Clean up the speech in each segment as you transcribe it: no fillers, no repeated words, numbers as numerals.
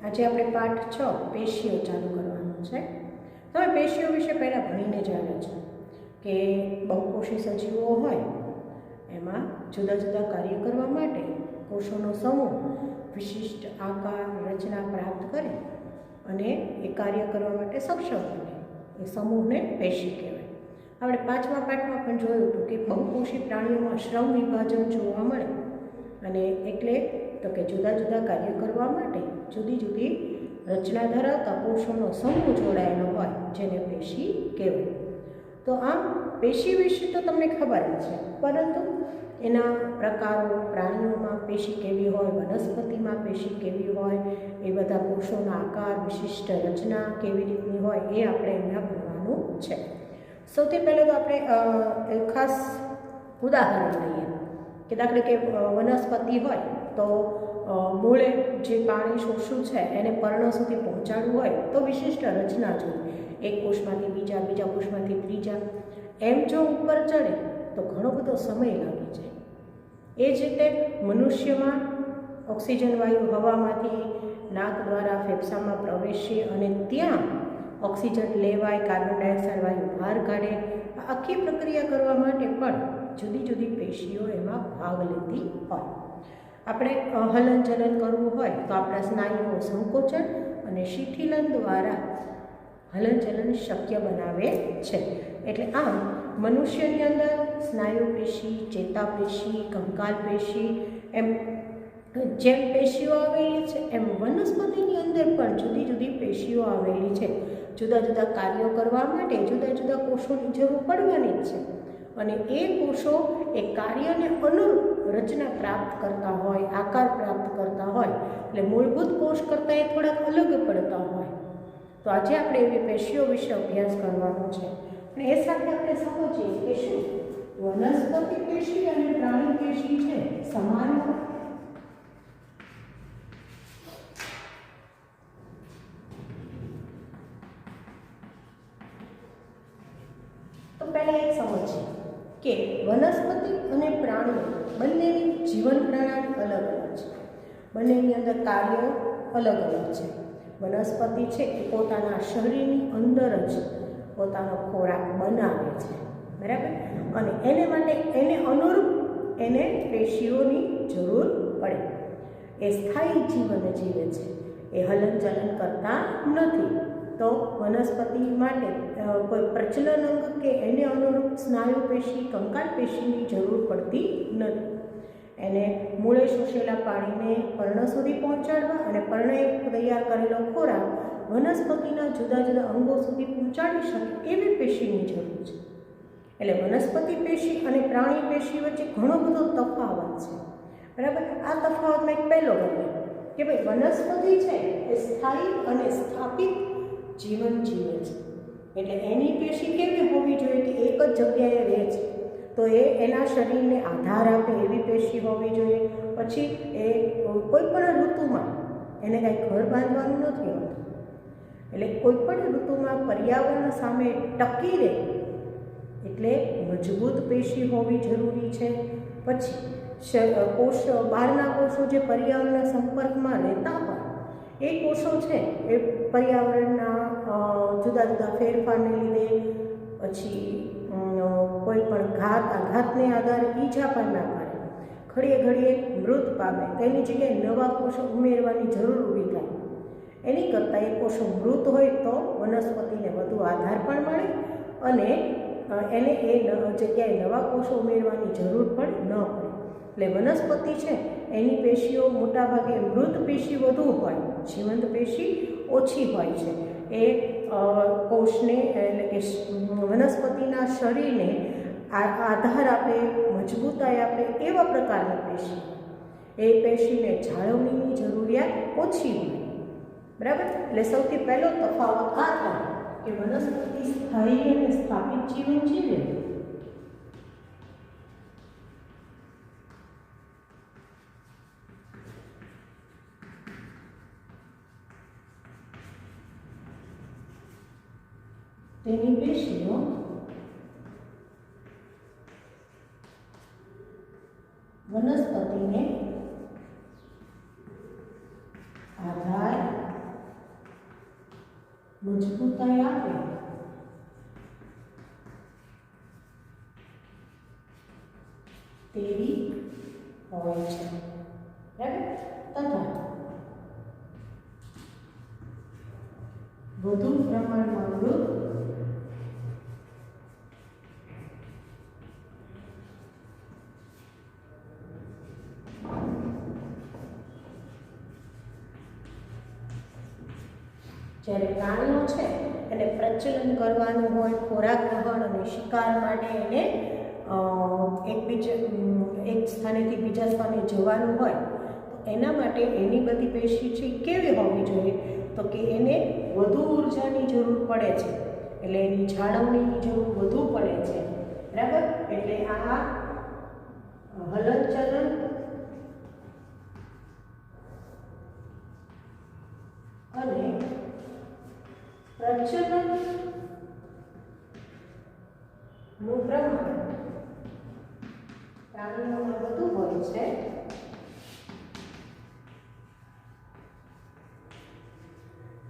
આજે આપણે પાઠ 6 પેશીઓ ચાલુ કરવાનો છે। તમે પેશીઓ વિશે પહેલાં ભણીને જ આવ્યા છો કે બહુકોષી સજીવો હોય એમાં જુદા જુદા કાર્ય કરવા માટે કોષોનો સમૂહ વિશિષ્ટ આકાર રચના પ્રાપ્ત કરે અને એ કાર્ય કરવા માટે સક્ષમ બને, એ સમૂહને પેશી કહેવાય। આપણે 5મા પાઠમાં પણ જોયું હતું કે બહુકોષી પ્રાણીઓમાં શ્રમ વિભાજન જોવા મળે અને એટલે તો કે જુદા જુદા કાર્ય કરવા માટે જુદી જુદી રચના ધરાવતા કોષોનો સમૂહ જોડાયેલો હોય જેને પેશી કહેવાય। તો આમ પેશી વિશે તો તમને ખબર જ છે, પરંતુ એના પ્રકારો પ્રાણીઓમાં પેશી કેવી હોય, વનસ્પતિમાં પેશી કેવી હોય, એ બધા કોષોના આકાર વિશિષ્ટ રચના કેવી રીતની હોય એ આપણે એમના ભણવાનું છે। સૌથી પહેલાં તો આપણે ખાસ ઉદાહરણ લઈએ કે દાખલા કે વનસ્પતિ હોય તો મૂળે જે પાણી શોષવું છે એને પર્ણ સુધી પહોંચાડવું હોય તો વિશિષ્ટ રચના જોઈએ, એક કોષમાંથી બીજા, બીજા કોષમાંથી ત્રીજા, એમ જો ઉપર ચડે તો ઘણો બધો સમય લાગી જાય। એ જ રીતે મનુષ્યમાં ઓક્સિજન વાયુ હવામાંથી નાક દ્વારા ફેફસામાં પ્રવેશે અને ત્યાં ઓક્સિજન લેવાય, કાર્બન ડાયોક્સાઇડ વાયુ બહાર કાઢે, આ આખી પ્રક્રિયા કરવા માટે પણ જુદી જુદી પેશીઓ એમાં ભાગ લેતી હોય। આપણે હલનચલન કરવું હોય તો આપણા સ્નાયુઓ સંકોચન અને શિથિલન દ્વારા હલનચલન શક્ય બનાવે છે। એટલે આમ મનુષ્યની અંદર સ્નાયુ પેશી, ચેતાપેશી, કંકાલ પેશી એમ જેમ પેશીઓ આવેલી છે એમ વનસ્પતિની અંદર પણ જુદી જુદી પેશીઓ આવેલી છે। જુદા જુદા કાર્યો કરવા માટે જુદા જુદા કોષોની જરૂર પડવાની જ છે અને એ કોષો એ કાર્યને અનુરૂપ રચના પ્રાપ્ત કરતા હોય, આકાર પ્રાપ્ત કરતા હોય, એટલે મૂળભૂત કોષ કરતાં એ થોડાક અલગ પડતા હોય। તો આજે આપણે એવી પેશીઓ વિશે અભ્યાસ કરવાનો છે અને એ સાથે આપણે સમજીએ કે શું વનસ્પતિ પેશી અને પ્રાણી પેશી છે સમાન હોય? તો પહેલાં એક સમજીએ કે વનસ્પતિ અને પ્રાણીઓ બંનેની જીવન પ્રણાલી અલગ અલગ છે, બંનેની અંદર કાર્યો અલગ અલગ છે। વનસ્પતિ છે એ પોતાના શરીરની અંદર જ પોતાનો ખોરાક બનાવે છે, બરાબર, અને એને માટે એને અનુરૂપ એને પેશીઓની જરૂર પડે। એ સ્થાયી જીવન જીવે છે, એ હલનચલન કરતા નથી। તો વનસ્પતિ માટે કોઈ પ્રચલન અંગ કે એને અનુરૂપ સ્નાયુ પેશી, કંકાલ પેશીની જરૂર પડતી નથી। એને મૂળે શોષેલા પાણીને પર્ણ સુધી પહોંચાડવા અને પર્ણએ તૈયાર કરેલો ખોરાક વનસ્પતિના જુદા જુદા અંગો સુધી પહોંચાડી શકે એવી પેશીની જરૂર છે। એટલે વનસ્પતિ પેશી અને પ્રાણી પેશી વચ્ચે ઘણો બધો તફાવત છે, બરાબર। આ તફાવતમાં એક પહેલો ગમે કે ભાઈ વનસ્પતિ છે એ સ્થાયી અને સ્થાપિત જીવન જીવે છે, એટલે એની પેશી કેવી હોવી જોઈએ કે એક જ જગ્યાએ રહે છે તો એ એના શરીરને આધાર આપે એવી પેશી હોવી જોઈએ। પછી એ કોઈ પણ ઋતુમાં એને કાંઈ ઘર બાંધવાનું નથી હોતું, એટલે કોઈ પણ ઋતુમાં પર્યાવરણ સામે ટકી રહે એટલે મજબૂત પેશી હોવી જરૂરી છે। પછી કોષ બહારના કોષો જે પર્યાવરણના સંપર્કમાં રહેતા હોય એ કોષો છે એ પર્યાવરણના જુદા જુદા ફેરફારને લીધે પછી કોઈ પણ આઘાતને આધારે ઈજા પામના કરે, ઘડીએ ઘડીએ મૃત પામે, તેની જગ્યાએ નવા કોષો ઉમેરવાની જરૂર ઊભી થાય। એની કરતાં એ કોષો મૃત હોય તો વનસ્પતિને વધુ આધાર પણ મળે અને એને એ જગ્યાએ નવા કોષો ઉમેરવાની જરૂર પણ ન પડે। એટલે વનસ્પતિ છે એની પેશીઓ મોટાભાગે મૃત પેશી વધુ હોય, જીવંત પેશી ઓછી હોય છે। એ કોષને એટલે કે વનસ્પતિના શરીરને આધાર આપે, મજબૂતાઈ આપે એવા પ્રકારની પેશી, એ પેશીને જાળવણીની જરૂરિયાત ઓછી હોય, બરાબર। એટલે સૌથી પહેલો તફાવત આ થાય કે વનસ્પતિ સ્થાયી અને સ્થાપિત જીવન જીવે તેની પેશીઓ વનસ્પતિને આધાર તેવી હોય છે, બરાબર. તથા વધુ પ્રમાણમાં મૃત જ્યારે પ્રાણીઓ છે એને પ્રજનન કરવાનું હોય, ખોરાક ગ્રહણ અને શિકાર માટે એને એક સ્થાનેથી બીજા સ્થાને જવાનું હોય તો એના માટે એની બધી પેશી છે કેવી હોવી જોઈએ? તો કે એને વધુ ઉર્જાની જરૂર પડે છે, એટલે એની જાળવણીની જરૂર વધુ પડે છે, બરાબર. એટલે આ હલનચલન અને પ્રજનનનું પ્રમાણ પ્રાણીઓમાં વધુ હોય છે,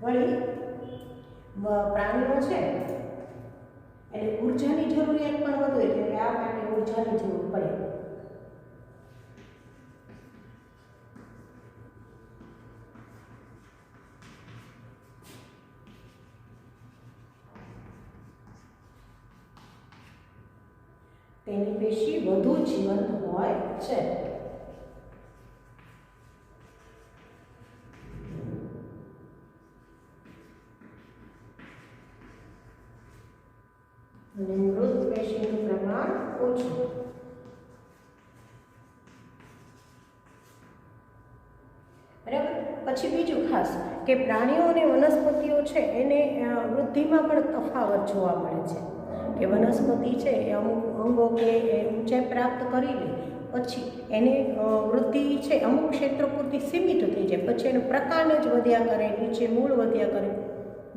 વળી પ્રાણીઓ છે એટલે ઉર્જાની જરૂરિયાત પણ વધુ, એટલે આ માટે ઉર્જાની જરૂર પડે. તેની પેશી વધુ જીવંત હોય છે. અને મૃત પેશીનું પ્રમાણ ઓછું. બરાબર. પછી બીજું ખાસ કે પ્રાણીઓ અને વનસ્પતિઓ છે એને વૃદ્ધિમાં પણ તફાવત જોવા મળે છે. કે વનસ્પતિ છે એ અમુક અંગો કે ઊંચાઈ પ્રાપ્ત કરી લે પછી એને વૃદ્ધિ છે અમુક ક્ષેત્ર પૂરતી સીમિત થઈ જાય, પછી એનો પ્રકાંડ જ વધ્યા કરે, નીચે મૂળ વધ્યા કરે,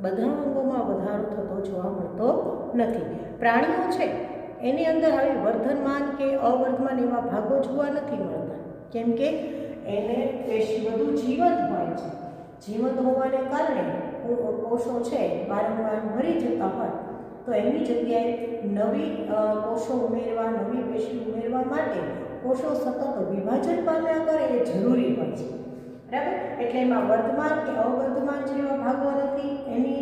બધા અંગોમાં વધારો થતો જોવા મળતો નથી. પ્રાણીઓ છે એની અંદર આવી વર્ધનમાન કે અવર્ધમાન એવા ભાગો જોવા નથી મળતા, કેમ કે એને પેશી વધુ જીવંત હોય છે. જીવંત હોવાને કારણે કોષો છે વારંવાર મરી જતા હોય તો એની જગ્યાએ નવી કોષો ઉમેરવા, નવી પેશી ઉમેરવા માટે કોષો સતત વિભાજન પામ્યા કરે એ જરૂરી હોય છે, બરાબર. એટલે એમાં વર્ધમાન કે અવર્ધમાન જેવા ભાગો નથી. એની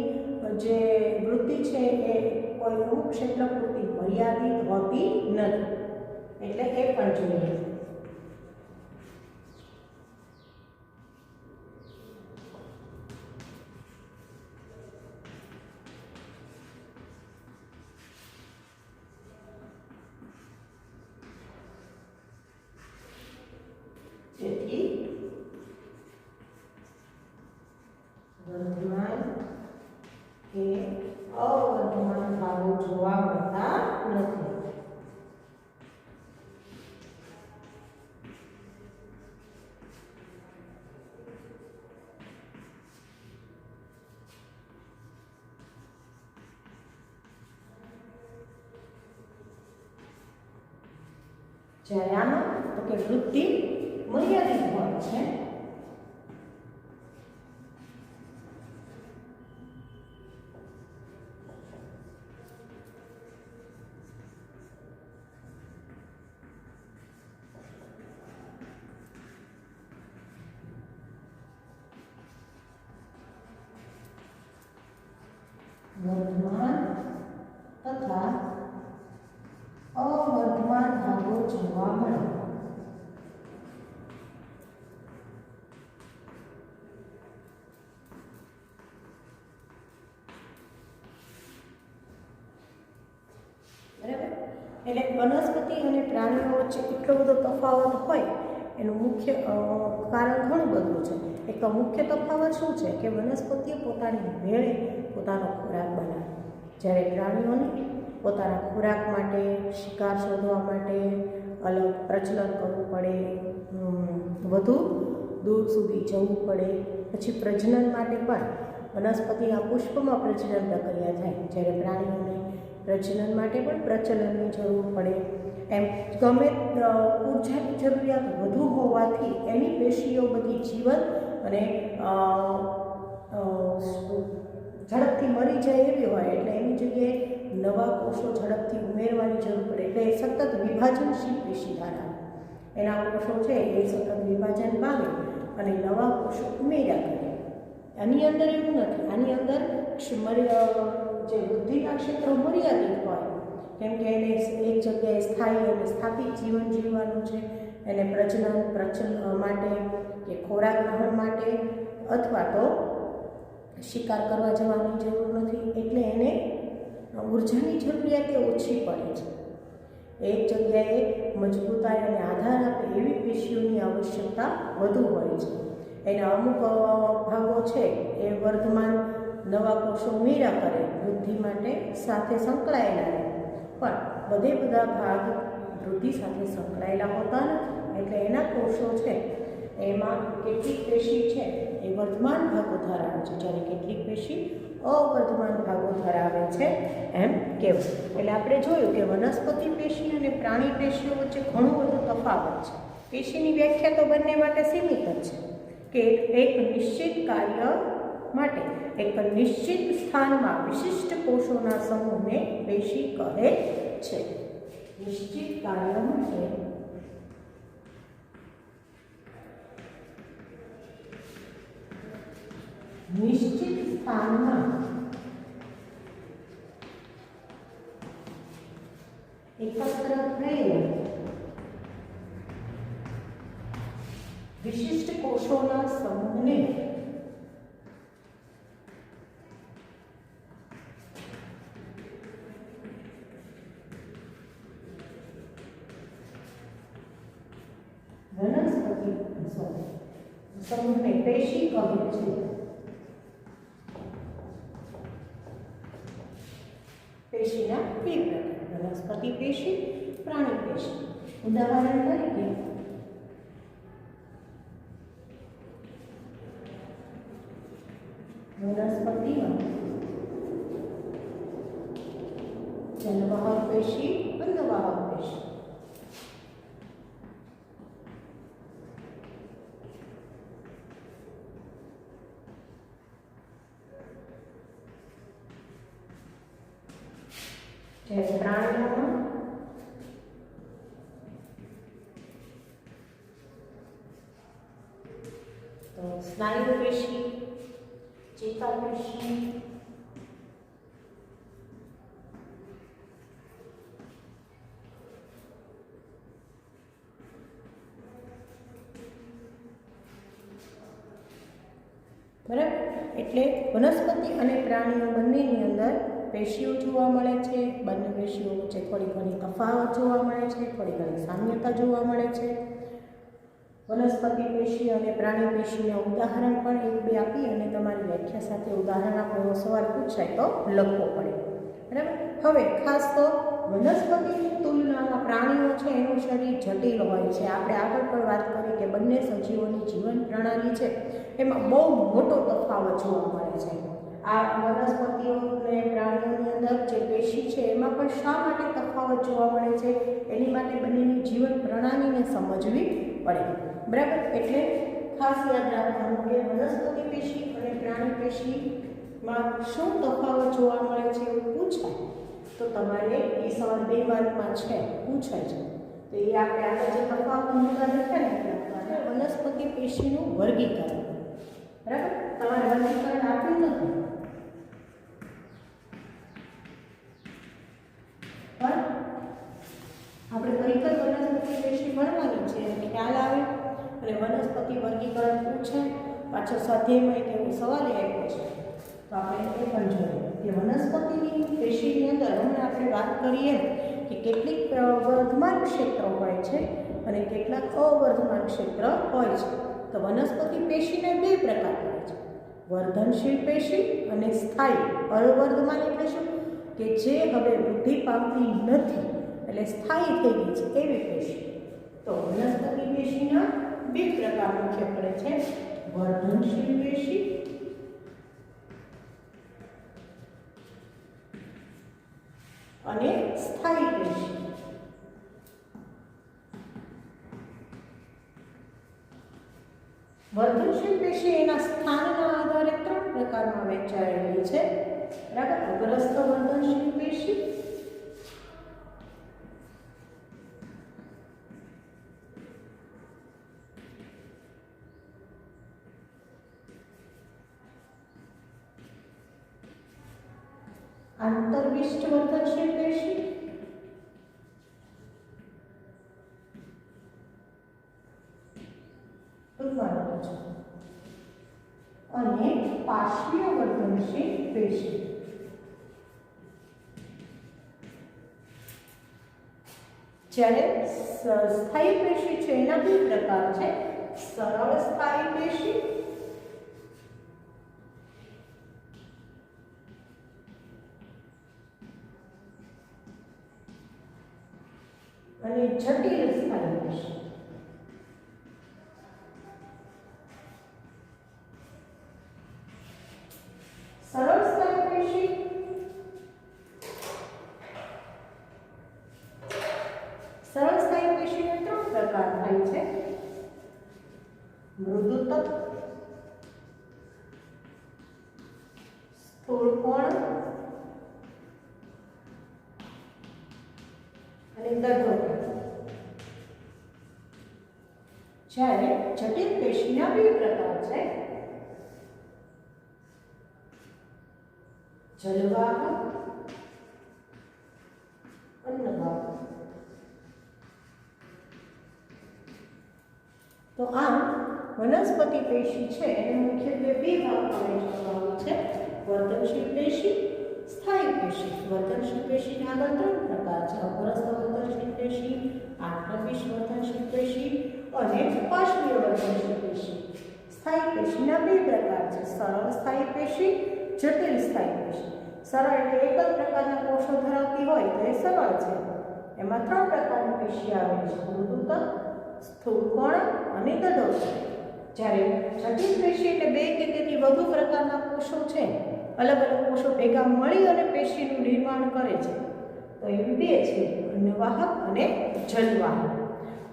જે વૃદ્ધિ છે એ કોઈ અમુક ક્ષેત્ર પૂરતી મર્યાદિત હોતી નથી, એટલે એ પણ જોઈએ. તેથી વર્ધમાન કે અવર્ધમાન ભાગો જોવા મળતા નથી. જ્યારે આમાં તો કે વૃદ્ધિ મર્યાદિત હોય છે. વર્ધમાન તથા અવર્ધમાન ભાગો જોવા મળે. એટલે વનસ્પતિ અને પ્રાણીઓ વચ્ચે એટલો બધો તફાવત હોય એનું મુખ્ય કારણ ઘણું બધું છે. એક તો મુખ્ય તફાવત શું છે કે વનસ્પતિઓ પોતાની મેળે પોતાનો ખોરાક બનાવે, જ્યારે પ્રાણીઓને પોતાના ખોરાક માટે, શિકાર શોધવા માટે અલગ પ્રજનન કરવું પડે, વધુ દૂર સુધી જવું પડે. પછી પ્રજનન માટે પણ વનસ્પતિના પુષ્પમાં પ્રજનન પ્રક્રિયા થાય, જ્યારે પ્રાણીઓને પ્રજનન માટે પણ પ્રચલનની જરૂર પડે. એમ ગમે ઉર્જાની જરૂરિયાત વધુ હોવાથી એની પેશીઓ બધી જીવંત અને ઝડપથી મરી જાય એવી હોય, એટલે એની જગ્યાએ નવા કોષો ઝડપથી ઉમેરવાની જરૂર પડે, એટલે એ સતત વિભાજનશીલ પેશી ધરાવે. એના કોષો છે એ સતત વિભાજન પામે અને નવા કોષો ઉમેર્યા કરે. આની અંદર એવું નથી. આની અંદર જે વૃદ્ધિના ક્ષેત્રો મર્યાદિત હોય, કેમ કે એને એક જગ્યાએ સ્થાયી અને સ્થાપિત જીવન જીવવાનું છે. એને પ્રજનન માટે કે ખોરાક ગ્રહણ માટે અથવા તો શિકાર કરવા જવાની જરૂર નથી, એટલે એને ઉર્જાની જરૂરિયાત ઓછી પડે છે. એક જગ્યાએ મજબૂતાઈ અને આધાર આપે એવી પેશીઓની આવશ્યકતા વધુ હોય છે. એના અમુક ભાગો છે એ વર્ધમાન નવા કોષો ઉમેર્યા કરે વૃદ્ધિ માટે સાથે સંકળાયેલા રહે, પણ બધા ભાગ વૃદ્ધિ સાથે સંકળાયેલા હોતા નથી. એટલે એના કોષો છે એમાં કેટલીક પેશી છે એ વર્ધમાન ભાગો ધરાવે છે, જ્યારે કેટલીક પેશી અવર્ધમાન ભાગો ધરાવે છે એમ કહેવું. એટલે આપણે જોયું કે વનસ્પતિ પેશી અને પ્રાણી પેશીઓ વચ્ચે ઘણું બધું તફાવત છે. પેશીની વ્યાખ્યા તો બંને માટે સીમિત જ છે કે એક નિશ્ચિત કાર્ય માટે એક નિશ્ચિત સ્થાનમાં વિશિષ્ટ કોષોના સમૂહને પેશી કહે છે. નિશ્ચિત કાર્ય માટે નિશ્ચિત સ્થાનમાં એકત્ર થયેલા વિશિષ્ટ કોષોના સમૂહને વનસ્પતિ સમૂહને પેશી કહે છે. પેશીના બે પ્રકાર: વનસ્પતિ પેશી, પ્રાણી પેશી. ઉદાહરણ તરીકે વનસ્પતિમાં જનવાહક પેશી, અન્નવાહક પેશી. જ્યારે પ્રાણીઓમાં તો સ્નાયુ પેશી, ચેતાપેશી, બરાબર. એટલે વનસ્પતિ અને પ્રાણીઓ બંનેની અંદર પેશીઓ જોવા મળે છે. બંને પેશીઓ વચ્ચે થોડી ઘણી તફાવત જોવા મળે છે, થોડી ઘણી સામ્યતા જોવા મળે છે. વનસ્પતિ પેશી અને પ્રાણી પેશીના ઉદાહરણ પણ એક બે આપી અને તમારી વ્યાખ્યા સાથે ઉદાહરણ આપો એવો સવાલ પૂછાય તો લખવો પડે. બરાબર. હવે ખાસ તો વનસ્પતિની તુલનામાં પ્રાણીઓ છે એનું શરીર જટિલ હોય છે. આપણે આગળ પણ વાત કરી કે બંને સજીવોની જીવન પ્રણાલી છે એમાં બહુ મોટો તફાવત જોવા મળે છે. આ વનસ્પતિઓ અને પ્રાણીઓની અંદર જે પેશી છે એમાં પણ શા માટે તફાવત જોવા મળે છે એની માટે બંનેની જીવન પ્રણાલીને સમજવી પડે. બરાબર. એટલે ખાસ યાદ રાખવાનું કે વનસ્પતિ પેશી અને પ્રાણી પેશીમાં શું તફાવત જોવા મળે છે એવું પૂછાય તો તમારે એ સવાલ 2 માર્કમાં છે પૂછાય છે. તો એ આપણે આગળ જે તફાવત મુદ્દા લખ્યા ને વનસ્પતિ પેશીનું વર્ગીકરણ. બરાબર. તમારે વર્ગીકરણ આપ્યું નથી પણ આપણે ખરેખર વનસ્પતિ પેશી ભણવાની છે અને ખ્યાલ આવે અને વનસ્પતિ વર્ગીકરણ પૂછે પાછો સ્વાધ્યાયમાં એક એવો સવાલ આવ્યો છે તો આપણે એ પણ જોઈએ કે વનસ્પતિની પેશીની અંદર હમણાં આપણે વાત કરીએ કે કેટલીક વર્ધમાન ક્ષેત્રો હોય છે અને કેટલાક અવર્ધમાન ક્ષેત્ર હોય છે. તો વનસ્પતિ પેશીને 2 પ્રકાર હોય છે: વર્ધનશીલ પેશી અને સ્થાયી. અવર્ધમાન એટલે શું કે જે હવે વૃદ્ધિ પામતી નથી એટલે સ્થાયી થઈ ગઈ છે એવી પેશી. તો વનસ્પતિ પેશીના 2 પ્રકાર મુખ્ય પડે છે: વર્ધનશીલ પેશી અને સ્થાયી પેશી. વર્ધનશીલ પેશી એના સ્થાનના આધારે 3 પ્રકારમાં વહેંચાયેલી છે. બરાબર. અગ્રસ્થ વર્ધનશીલ પેશી, આંતરવિષ્ટ વર્ધનશીલ પેશી અને પાર્શ્વીય વર્ધનશીલ પેશી. જ્યારે સ્થાયી પેશી છે એના બે પ્રકાર છે, સરળ સ્થાયી પેશી અને જટિલ સ્થાયી પેશી. સરળ સ્થાયી પેશી પેશીના ત્રણ પ્રકાર થાય છે, મૃદુતક, સ્થૂળ કોણ અને દઢોતક. જ્યારે જટિલ પેશીના બે પ્રકાર છે, જલવાહક, અન્નવાહક. તો આમ વનસ્પતિ પેશી છે એને મુખ્યત્વે બે ભાગમાં વહેંચવામાં આવે છે, વર્ધનશીલ પેશી, સ્થાયી પેશી. વર્ધનશીલ પેશીના આગળ ત્રણ પ્રકાર છે, અપરસ્થ વર્ધનશીલ પેશી, આંતરવિષ્ટ વર્ધનશીલ પેશી અને પાર્શ્વીય વર્ધનશીલ પેશી. સ્થાયી પેશીના બે પ્રકાર છે, સરળ સ્થાયી પેશી, જટિલ સ્થાયી પેશી. સરળ એટલે એક જ પ્રકારના કોષો ધરાવતી હોય તો એ સરળ છે. એમાં ત્રણ પ્રકારની પેશી આવે છે, મૃદુતક, સ્થૂળ કોણ અને દઢોતક. જ્યારે જટિલ પેશી એટલે બે કે તેથી વધુ પ્રકારના કોષો છે, અલગ અલગ કોષો ભેગા મળી અને પેશીનું નિર્માણ કરે છે. તો એવી બે છે, અન્નવાહક અને જલવાહક.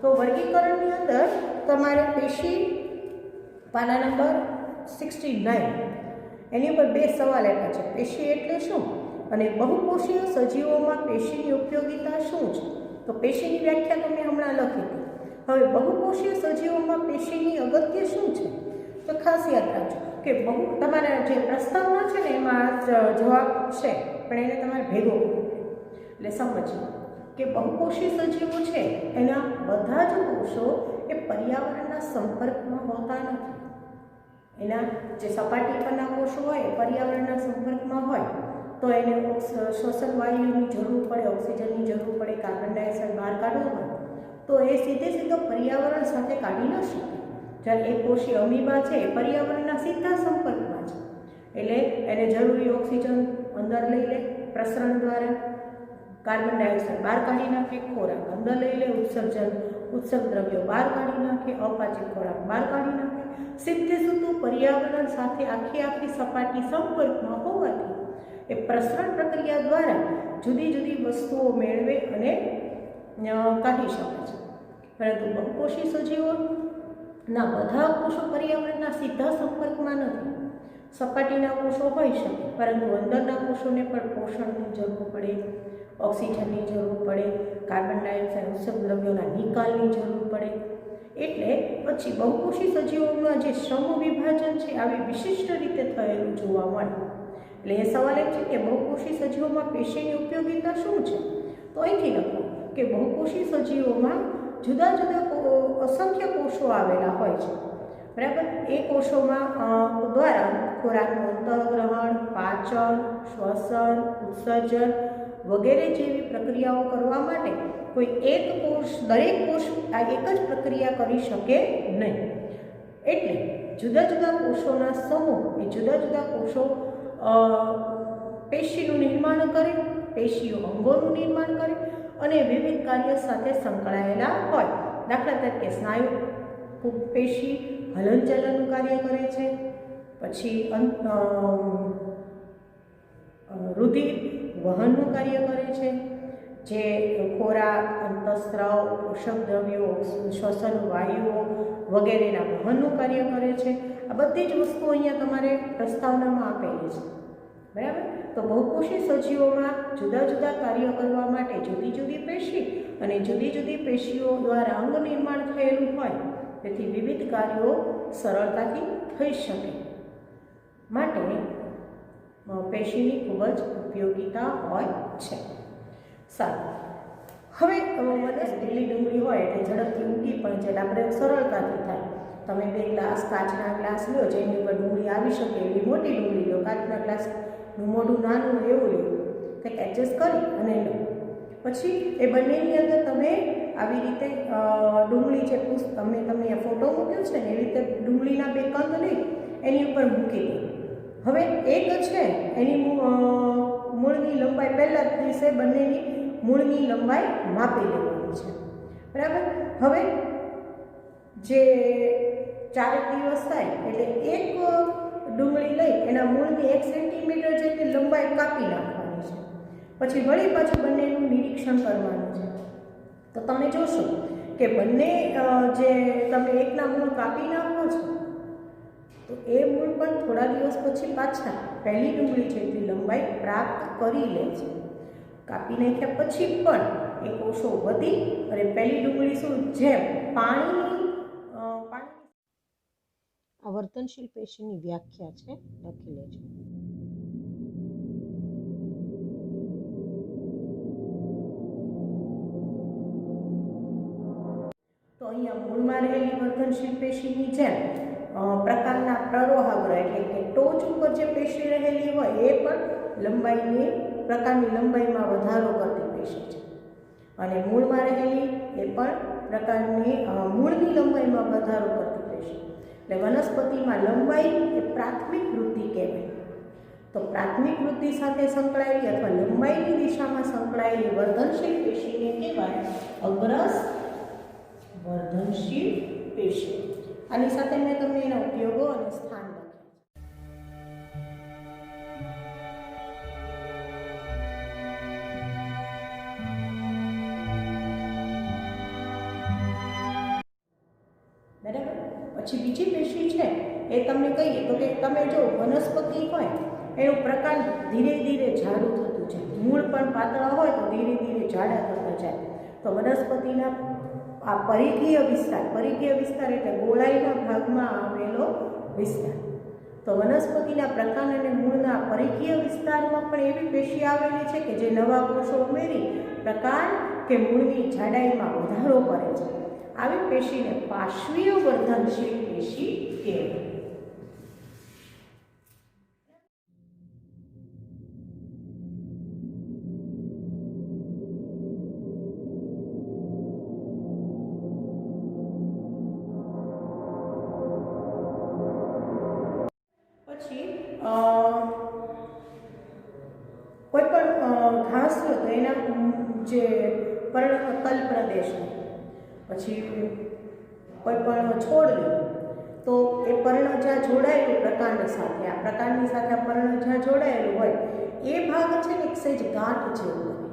તો વર્ગીકરણની અંદર તમારે પેશી પાના નંબર 69 એની ઉપર બે સવાલ આપ્યા છે, પેશી એટલે શું અને બહુકોષીય સજીવોમાં પેશીની ઉપયોગિતા શું છે. તો પેશીની વ્યાખ્યા તો મેં હમણાં લખી હતી. હવે બહુકોષીય સજીવોમાં પેશીની અગત્ય શું છે, તો ખાસ યાદ રાખજો કે તમારા જે પ્રસ્તાવના છે ને એમાં જવાબ છે, પણ એને તમારે ભેગો કરવો. એટલે સમજો કે બહુકોષીય સજીવો છે એના બધા જ કોષો એ પર્યાવરણના સંપર્કમાં હોતા નથી. એના જે સપાટી પરના કોષો હોય એ પર્યાવરણના સંપર્કમાં હોય તો એને શ્વસન વાયુની જરૂર પડે, ઓક્સિજનની જરૂર પડે, કાર્બન ડાયોક્સાઇડ બહાર કાઢવો હોય તો એ સીધો પર્યાવરણ સાથે કાઢી ન શકે. જ્યારે એક કોષી અમીબા છે એ પર્યાવરણના સીધા સંપર્કમાં છે, એટલે એને જરૂરી ઓક્સિજન અંદર લઈ લે, પ્રસરણ દ્વારા કાર્બન ડાયોક્સાઇડ બહાર કાઢી નાખે, ખોરાક અંદર લઈ લે, ઉત્સર્ગ દ્રવ્યો બહાર કાઢી નાખે, અપાચિત ખોરાક બહાર કાઢી નાખે. સીધું પર્યાવરણ સાથે આખી સપાટી સંપર્કમાં હોવાથી એ પ્રસરણ પ્રક્રિયા દ્વારા જુદી જુદી વસ્તુઓ મેળવે અને કાઢી શકે છે. પરંતુ બહુકોષી સજીવોના બધા કોષો પર્યાવરણના સીધા સંપર્કમાં નથી. સપાટીના કોષો હોઈ શકે પરંતુ અંદરના કોષોને પણ પોષણની જરૂર પડે, ઓક્સિજનની જરૂર પડે, કાર્બન ડાયોક્સાઇડ ઉત્સર્ગ દ્રવ્યોના નિકાલની જરૂર પડે. એટલે પછી બહુકોષી સજીવોમાં જે શ્રમ વિભાજન છે આવી વિશિષ્ટ રીતે થયેલું જોવા મળે. એટલે એ સવાલ એ છે કે બહુકોષી સજીવોમાં પેશીની ઉપયોગિતા શું છે. તો અહીંથી લખો કે બહુકોષી સજીવોમાં જુદા જુદા અસંખ્ય કોષો આવેલા હોય છે, બરાબર. એ કોષોમાં દ્વારા ખોરાકનું અંતઃગ્રહણ, પાચન, શ્વસન, ઉત્સર્જન વગેરે જેવી પ્રક્રિયાઓ કરવા માટે કોઈ દરેક કોષ આ એક જ પ્રક્રિયા કરી શકે નહીં. એટલે જુદા જુદા કોષોના સમૂહ એ જુદા જુદા કોષો પેશીનું નિર્માણ કરે, પેશીઓ અંગોનું નિર્માણ કરે અને વિવિધ કાર્ય સાથે સંકળાયેલા હોય. દાખલા તરીકે સ્નાયુ પેશી હલનચલનનું કાર્ય કરે છે, પછી રુધિર વહનનું કાર્ય કરે છે, જે ખોરાક, અંતઃસ્ત્રાવ, પોષક દ્રવ્યો, શ્વસન વાયુઓ વગેરેના વહનનું કાર્ય કરે છે. આ બધી જ વસ્તુઓ અહીંયા તમારે પ્રસ્તાવનામાં આપેલી છે, બરાબર. તો બહુકોષી સજીવોમાં જુદા જુદા કાર્યો કરવા માટે જુદી જુદી પેશી અને જુદી જુદી પેશીઓ દ્વારા અંગ નિર્માણ થયેલું હોય, તેથી વિવિધ કાર્યો સરળતાથી થઈ શકે. માટે પેશીની ખૂબ જ ઉપયોગિતા હોય છે. સારું, હવે લીલી ડુંગળી હોય એટલે ઝડપથી ઉગી પણ છે, આપણે સરળતાથી થાય. તમે 2 ગ્લાસ કાચના ગ્લાસ લો, જેની ઉપર ડુંગળી આવી શકે એવી મોટી ડુંગળી લો, કાચના ગ્લાસનું મોઢું નાનું એવું લો, કંઈક એડજસ્ટ કરી અને લો. પછી એ બંનેની અંદર તમે આવી રીતે ડુંગળી જે તમે ફોટો મૂક્યો છે ને એવી રીતે ડુંગળીના 2 કંદ લઈ એની ઉપર મૂકી દો. હવે એક છે એની મૂળની લંબાઈ પહેલાં જ દિવસે બંનેની મૂળની લંબાઈ માપી લેવાની છે, બરાબર. હવે જે 4 દિવસ થાય એટલે એક ડુંગળી લઈ એના મૂળની 1 સેન્ટીમીટર જેટલી લંબાઈ કાપી નાખવાની છે. પછી વળી પાછું બંનેનું નિરીક્ષણ કરવાનું છે. તો તમે જોશો કે બંને જે તમે એકના મૂળ કાપી નાખો છો તો એ મૂળ પણ થોડા દિવસ પછી પાછા પહેલી ડુંગળી જેટલી લંબાઈ પ્રાપ્ત કરી લે છે. કાપી નાખ્યા પછી પણ એ કોષો વધી અને પહેલી ડુંગળી શું જેમ પાણી આ વર્તનશીલ પેશીની વ્યાખ્યા છે, લખી લેજો. તો અહીંયા મૂળમાં રહેલી વર્તનશીલ પેશીની જેમ પ્રકારના પ્રરોહાગ્ર એટલે કે ટોચ ઉપર જે પેશી રહેલી હોય એ પણ પ્રકારની લંબાઈમાં વધારો કરતી પેશી છે. અને મૂળમાં રહેલી એ પણ પ્રકારની મૂળની લંબાઈમાં વધારો કરતી પેશી. એટલે વનસ્પતિમાં લંબાઈ એ પ્રાથમિક વૃદ્ધિ કહેવાય. તો પ્રાથમિક વૃદ્ધિ સાથે સંકળાયેલી અથવા લંબાઈની દિશામાં સંકળાયેલી વર્ધનશીલ પેશીને કહેવાય અગ્રસ વર્ધનશીલ પેશી. આની સાથે મેં તમને એના ઉપયોગો અને સ્થાન લખ્યા. બરાબર. પછી બીજી પેશી છે એ તમને કહીએ તો કે તમે જો વનસ્પતિ હોય એનું પ્રકાંડ ધીરે ધીરે જાડું થતું જાય, મૂળ પણ પાતળા હોય તો ધીરે ધીરે જાડા થતા જાય. તો વનસ્પતિના આ પરિઘીય વિસ્તાર એટલે ગોળાઈના ભાગમાં આવેલો વિસ્તાર. તો વનસ્પતિના પ્રકાંડ અને મૂળના પરિઘીય વિસ્તારમાં પણ એવી પેશી આવેલી છે કે જે નવા કોષો ઉમેરી પ્રકાંડ કે મૂળની જાડાઈમાં વધારો કરે છે. આવી પેશીને પાર્શ્વીય વર્ધનશીલ પેશી કહેવાય. પછી કોઈ પણ ઘાસ હોય તો એના જે તલ પ્રદેશ હોય, પછી કોઈ પણ છોડ લો તો એ પર્ણ જ્યાં જોડાયેલું પ્રકાંડ સાથે, આ પ્રકાંડની સાથે આ પર્ણ જ્યાં જોડાયેલું હોય એ ભાગ છે ને એક સહેજ ગાંઠ જેવું હોય,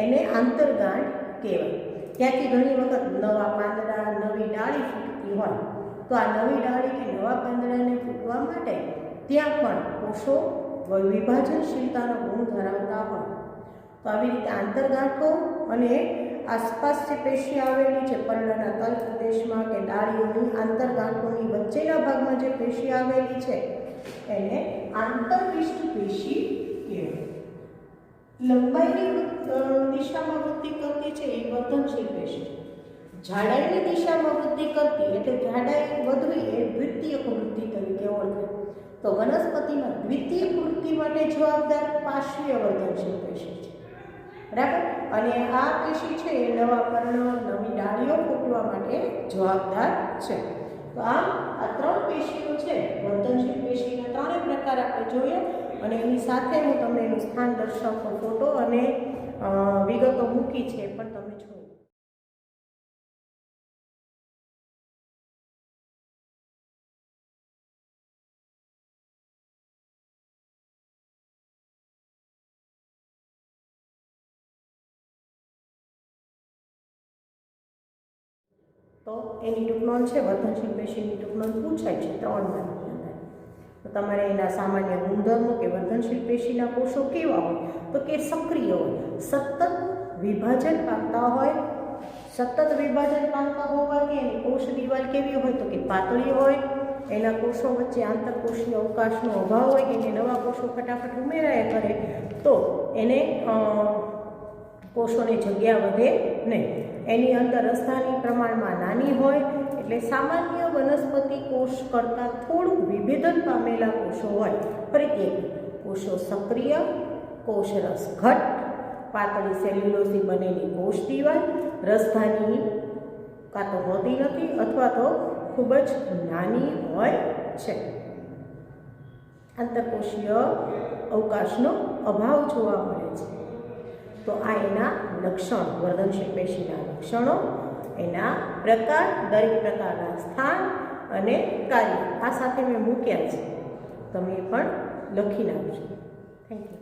એને આંતરગાંઠ કહેવાય. ત્યાંથી ઘણી વખત નવા પાંદડા, નવી ડાળી ફૂટતી હોય તો આ નવી ડાળી કે નવા પાંદડાને ફૂટવા માટે ત્યાં પણ કોષો વિભાજનશીલતાનો ગુણ ધરાવતા હોય. તો આવી રીતે આંતરગાંઠો અને આસપાસ જે પેશી આવેલી છે પર્ણના તલ પ્રદેશમાં કે ડાળીઓની આંતરગાંઠોની વચ્ચેના ભાગમાં જે પેશી આવેલી છે એને આંતરવિષ્ટ પેશી કહેવાય. લંબાઈની દિશામાં વૃદ્ધિ કરતી છે એ વર્ધનશીલ પેશી. જાડાઈની દિશામાં વૃદ્ધિ કરતી એટલે જાડાઈ વધવી એ દ્વિતીયક વૃદ્ધિ તરીકે ઓળખાય. તો વનસ્પતિમાં દ્વિતીયક વૃદ્ધિ માટે જવાબદાર પાર્શ્વીય વર્ધનશીલ પેશી છે, બરાબર. અને આ પેશી છે એ નવા પર્ણ, નવી ડાળીઓ ફૂટવા માટે જવાબદાર છે. તો આ 3 પેશીઓ છે વર્ધનશીલ પેશીના 3 પ્રકાર આપણે જોઈએ અને એની સાથે હું તમને એનું સ્થાન દર્શાવતો ફોટો અને વિગતો મૂકી છે પણ તમે જોઈ. તો એની ટૂંકનોંધ છે, વર્ધનશીલ પેશીની ટૂંકનોંધ પૂછાય છે 3 માર્કની અંદર. તો તમારે એના સામાન્ય ગુણધર્મો કે વર્ધનશીલ પેશીના કોષો કેવા હોય તો કે સક્રિય હોય, સતત વિભાજન પામતા હોય. સતત વિભાજન પામતા હોવાથી એની કોષ દિવાલ કેવી હોય તો કે પાતળી હોય એના કોષો વચ્ચે આંતરકોષીય અવકાશનો અભાવ હોય કે એને નવા કોષો ફટાફટ ઉમેરાયા કરે તો એને કોષોની જગ્યા વધે નહીં. એની અંદર રસધાની પ્રમાણમાં નાની હોય એટલે સામાન્ય વનસ્પતિ કોષ કરતાં થોડું વિભેદન પામેલા કોષો હોય. ફરીથી કોષો સક્રિય, કોષરસ ઘટ્ટ, પાતળી સેલ્યુલોઝથી બનેલી કોષ દિવાલ, રસધાની કાં તો હોતી નથી અથવા તો ખૂબ જ નાની હોય છે. આંતરકોષીય અવકાશનો અભાવ જોવા મળે છે. તો આ એના લક્ષણો, વર્ધનશીલ પેશીના લક્ષણો, એના પ્રકાર, દરેક પ્રકારના સ્થાન અને કાર્ય આ સાથે મેં મૂક્યા છે. તમે પણ લખી નાખજો. Thank you.